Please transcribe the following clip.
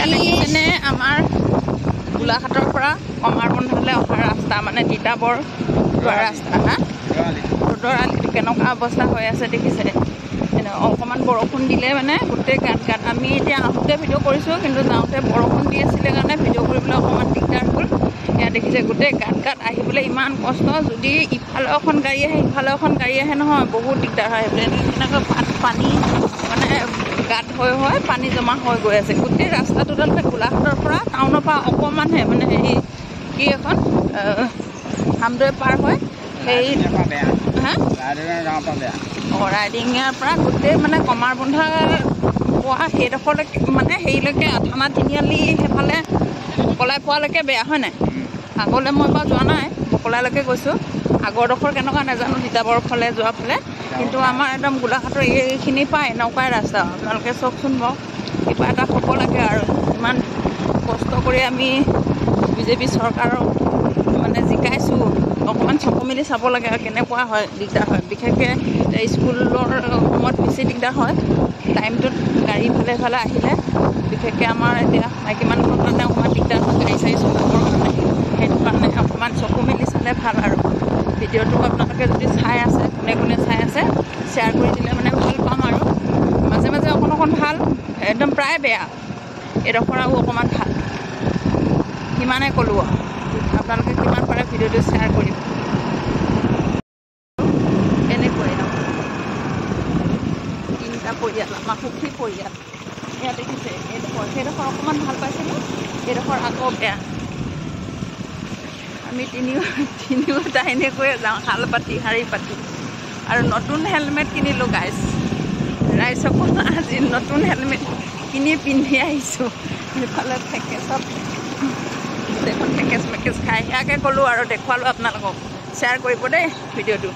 দেখিছেনে আমাৰ গোলাঘাটৰ পৰা কমাৰবন্ধলৈ অহা ৰাস্তা মানে তিতাবৰ যোৱা ৰাস্তা হা ৰ'দৰ আলিটো কেনেকুৱা অৱস্থা হৈ আছে দেখিছে অকণমান বৰষুণ দিলে মানে গোটেই গাঁত আমি এতিয়া আহোঁতে ভিডিঅ' কৰিছোঁ কিন্তু যাওঁতে বৰষুণ দি আছিলে কাৰণে ভিডিঅ' কৰিবলৈ অকণমান দিগদাৰ হ'ল এয়া দেখিছে গোটেই গাঁত আহিবলৈ ইমান কষ্ট যদি ইফালে এখন গাড়ী আহে সিফালে এখন গাড়ী আহে নহয় বহুত দিগদাৰ হয় আহিবলৈ এনেকৈ পানী মানে গাঁত হৈ পানী জমা হৈ গৈ আছে গোটেই ৰাস্তাটো তাতে গোলাঘাটৰ পৰা টাউনৰ পৰা অকণমানহে মানে হেৰি কি এখন হামদৈ পাৰ হয় সেই হা ৰাইডিঙৰ পৰা গোটেই মানে কমাৰবন্ধা পোৱা সেইডোখৰলৈকে মানে হেৰিলৈকে থানা তিনিআলি সেইফালে বকলাই পোৱালৈকে বেয়া হয় নাই আগলৈ মই বাৰু যোৱা নাই বকলালৈকে গৈছোঁ আগৰডোখৰ কেনেকুৱা নাজানো তিতাবৰ ফালে যোৱা ফালে কিন্তু আমাৰ একদম গোলাঘাটৰ এইখিনি পায় এনেকুৱাই ৰাস্তা আপোনালোকে চাওকচোন বাৰু কিবা এটা হ'ব লাগে আৰু ইমান কষ্ট কৰি আমি বিজেপি চৰকাৰক মানে জিকাইছোঁ অকণমান চকু মেলি চাব লাগে আৰু কেনেকুৱা হয় দিগদাৰ হয় বিশেষকৈ স্কুলৰ সময়ত বেছি দিগদাৰ হয় টাইমটোত গাড়ী ফালে আহিলে বিশেষকৈ আমাৰ এতিয়া মাইকী মানুহৰ কাৰণে অকণমান দিগদাৰ হয় গাড়ী চাড়ী চলাবৰ কাৰণে সেইটো কাৰণে অকণমান চকু মেলি চালে ভাল আৰু ভিডিঅ'টো আপোনালোকে যদি চাই আছে কোনে চাই আছে শ্বেয়াৰ কৰি দিলে মানে ভাল পাম আৰু মাজে মাজে অকণ ভাল একদম প্ৰায় বেয়া এইডোখৰ আৰু অকণমান ভাল সিমানে ক'লোঁ আৰু আপোনালোকে কিমান পাৰে ভিডিঅ'টো শ্বেয়াৰ কৰিব এনেকৈ তিনিটা পৰিয়াল আমাৰ সুখী পৰিয়াল এয়া দেখিছে সেইডোখৰ অকণমান ভাল পাইছিলোঁ এইডোখৰ আকৌ বেয়া আমি তিনিওটা এনেকৈয়ে যাওঁ শাল পাতি শাৰী পাতি আৰু নতুন হেলমেট কিনিলোঁ ৰাইজক আজি নতুন হেলমেট কিনি পিন্ধি আহিছোঁ সেইফালে চব গোটেইখন থেকেচ মেকেচ খাই সেয়াকৈ ক'লোঁ আৰু দেখুৱালোঁ আপোনালোকক শ্বেয়াৰ কৰিব দেই ভিডিঅ'টো